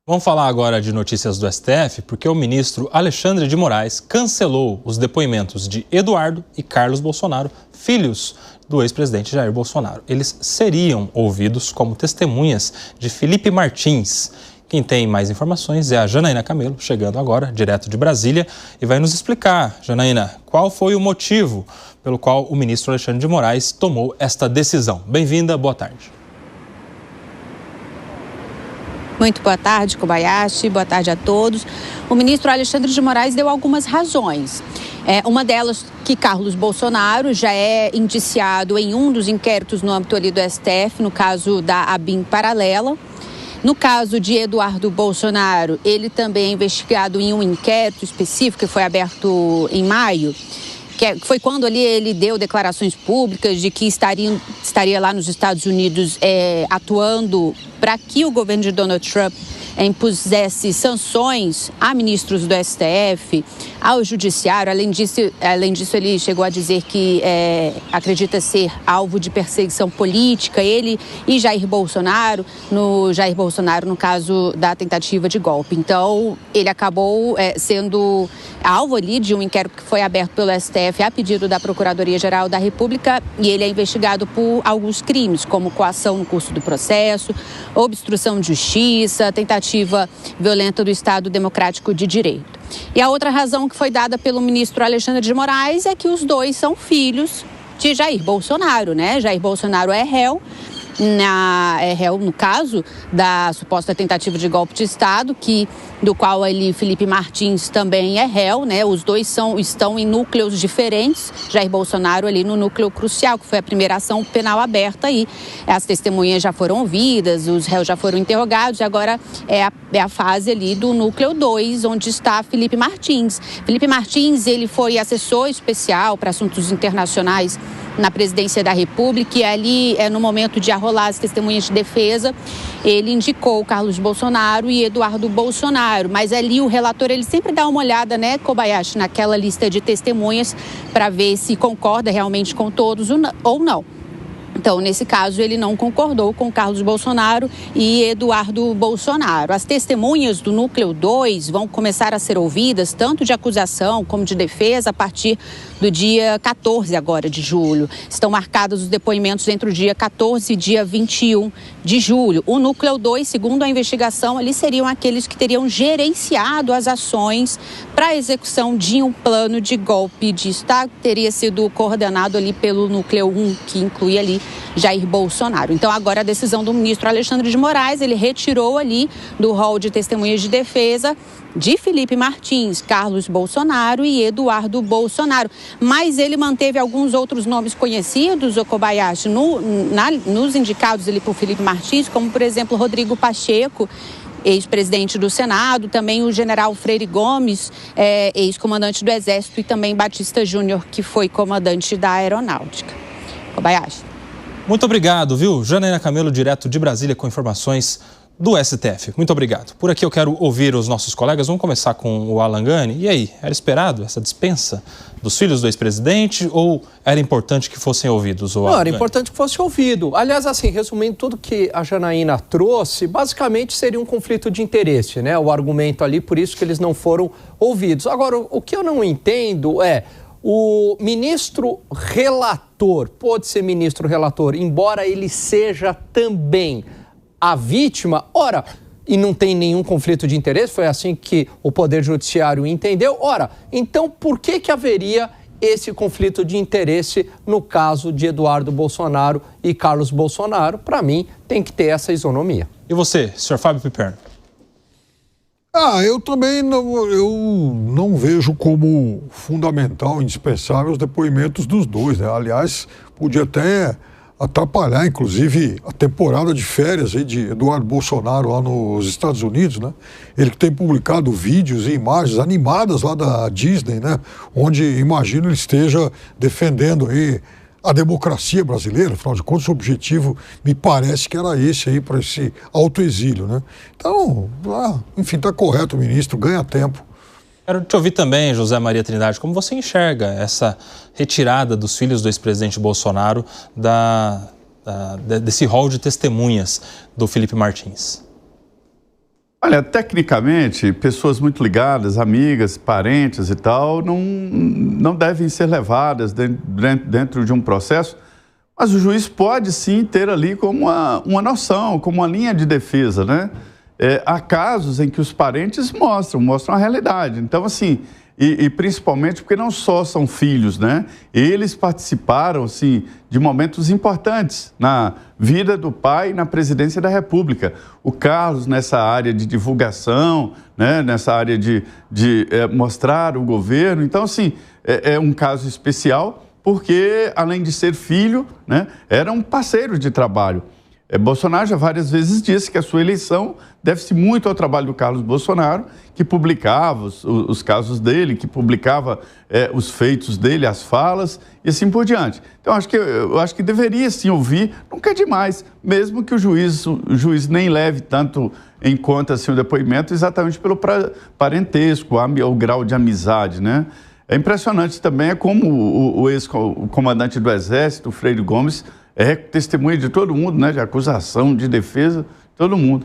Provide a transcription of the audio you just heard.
Vamos falar agora de notícias do STF, porque o ministro Alexandre de Moraes cancelou os depoimentos de Eduardo e Carlos Bolsonaro, filhos do ex-presidente Jair Bolsonaro. Eles seriam ouvidos como testemunhas de Felipe Martins. Quem tem mais informações é a Janaína Camelo, chegando agora, direto de Brasília, e vai nos explicar, Janaína, qual foi o motivo pelo qual o ministro Alexandre de Moraes tomou esta decisão. Bem-vinda, boa tarde. Muito boa tarde, Kobayashi, boa tarde a todos. O ministro Alexandre de Moraes deu algumas razões. Uma delas que Carlos Bolsonaro já é indiciado em um dos inquéritos no âmbito ali do STF, no caso da ABIN paralela. No caso de Eduardo Bolsonaro, ele também é investigado em um inquérito específico que foi aberto em maio, que foi quando ali ele deu declarações públicas de que estaria lá nos Estados Unidos atuando para que o governo de Donald Trump impusesse sanções a ministros do STF, ao judiciário. Além disso, ele chegou a dizer que acredita ser alvo de perseguição política, ele e Jair Bolsonaro, no caso da tentativa de golpe. Então, ele acabou sendo alvo ali de um inquérito que foi aberto pelo STF a pedido da Procuradoria-Geral da República, e ele é investigado por alguns crimes, como coação no curso do processo, obstrução de justiça, tentativa violenta do Estado Democrático de Direito. E a outra razão que foi dada pelo ministro Alexandre de Moraes é que os dois são filhos de Jair Bolsonaro, né? Jair Bolsonaro é réu no caso da suposta tentativa de golpe de Estado, do qual Felipe Martins também é réu, né? Os dois estão em núcleos diferentes. Jair Bolsonaro ali no núcleo crucial, que foi a primeira ação penal aberta aí. As testemunhas já foram ouvidas, os réus já foram interrogados, e agora é a fase ali do núcleo 2, onde está Felipe Martins. Felipe Martins, ele foi assessor especial para assuntos internacionais na presidência da República, e ali, no momento de arrolar as testemunhas de defesa, ele indicou Carlos Bolsonaro e Eduardo Bolsonaro. Mas ali o relator, ele sempre dá uma olhada, né, Kobayashi, naquela lista de testemunhas para ver se concorda realmente com todos ou não. Então, nesse caso, ele não concordou com Carlos Bolsonaro e Eduardo Bolsonaro. As testemunhas do núcleo 2 vão começar a ser ouvidas, tanto de acusação como de defesa, a partir do dia 14 agora de julho. Estão marcados os depoimentos entre o dia 14 e dia 21 de julho. O núcleo 2, segundo a investigação, ali seriam aqueles que teriam gerenciado as ações para a execução de um plano de golpe de Estado, que teria sido coordenado ali pelo núcleo 1, que inclui ali Jair Bolsonaro. Então, agora a decisão do ministro Alexandre de Moraes, ele retirou ali do rol de testemunhas de defesa de Felipe Martins, Carlos Bolsonaro e Eduardo Bolsonaro. Mas ele manteve alguns outros nomes conhecidos, o Kobayashi, nos indicados ali por Felipe Martins, como, por exemplo, Rodrigo Pacheco, ex-presidente do Senado, também o general Freire Gomes, ex-comandante do Exército, e também Batista Júnior, que foi comandante da Aeronáutica. Kobayashi. Muito obrigado, viu? Janaína Camelo, direto de Brasília, com informações do STF. Muito obrigado. Por aqui eu quero ouvir os nossos colegas. Vamos começar com o Alan Gani. E aí, era esperado essa dispensa dos filhos do ex-presidente ou era importante que fossem ouvidos? Não, era importante que fosse ouvido. Aliás, assim, resumindo tudo que a Janaína trouxe, basicamente seria um conflito de interesse, né? O argumento ali, por isso que eles não foram ouvidos. Agora, o que eu não entendo é: o ministro relator, pode ser ministro relator, embora ele seja também a vítima, ora, e não tem nenhum conflito de interesse, foi assim que o Poder Judiciário entendeu, ora, então por que haveria esse conflito de interesse no caso de Eduardo Bolsonaro e Carlos Bolsonaro? Para mim, tem que ter essa isonomia. E você, senhor Fábio Piperno? Eu também não vejo como fundamental, indispensável os depoimentos dos dois, né? Aliás, podia até atrapalhar, inclusive, a temporada de férias aí de Eduardo Bolsonaro lá nos Estados Unidos, né? Ele que tem publicado vídeos e imagens animadas lá da Disney, né? Onde, imagino, ele esteja defendendo aí a democracia brasileira. Afinal de contas, o objetivo me parece que era esse aí, para esse autoexílio, né? Então, enfim, está correto o ministro, ganha tempo. Quero te ouvir também, José Maria Trindade, como você enxerga essa retirada dos filhos do ex-presidente Bolsonaro desse rol de testemunhas do Felipe Martins? Olha, tecnicamente, pessoas muito ligadas, amigas, parentes e tal, não devem ser levadas dentro de um processo, mas o juiz pode sim ter ali como uma noção, como uma linha de defesa, né? Há casos em que os parentes mostram a realidade. Então, assim, e principalmente porque não só são filhos, né? Eles participaram, assim, de momentos importantes na vida do pai na presidência da República. O Carlos nessa área de divulgação, né? Nessa área de mostrar o governo. Então, assim, é um caso especial porque, além de ser filho, né? Eram parceiros de trabalho. Bolsonaro já várias vezes disse que a sua eleição deve-se muito ao trabalho do Carlos Bolsonaro, que publicava os casos dele, que publicava os feitos dele, as falas e assim por diante. Então, eu acho que deveria sim ouvir, nunca é demais, mesmo que o juiz nem leve tanto em conta assim, o depoimento, exatamente pelo parentesco, o grau de amizade, né? É impressionante também como o ex-comandante do Exército, Freire Gomes, é testemunha de todo mundo, né? De acusação, de defesa, todo mundo.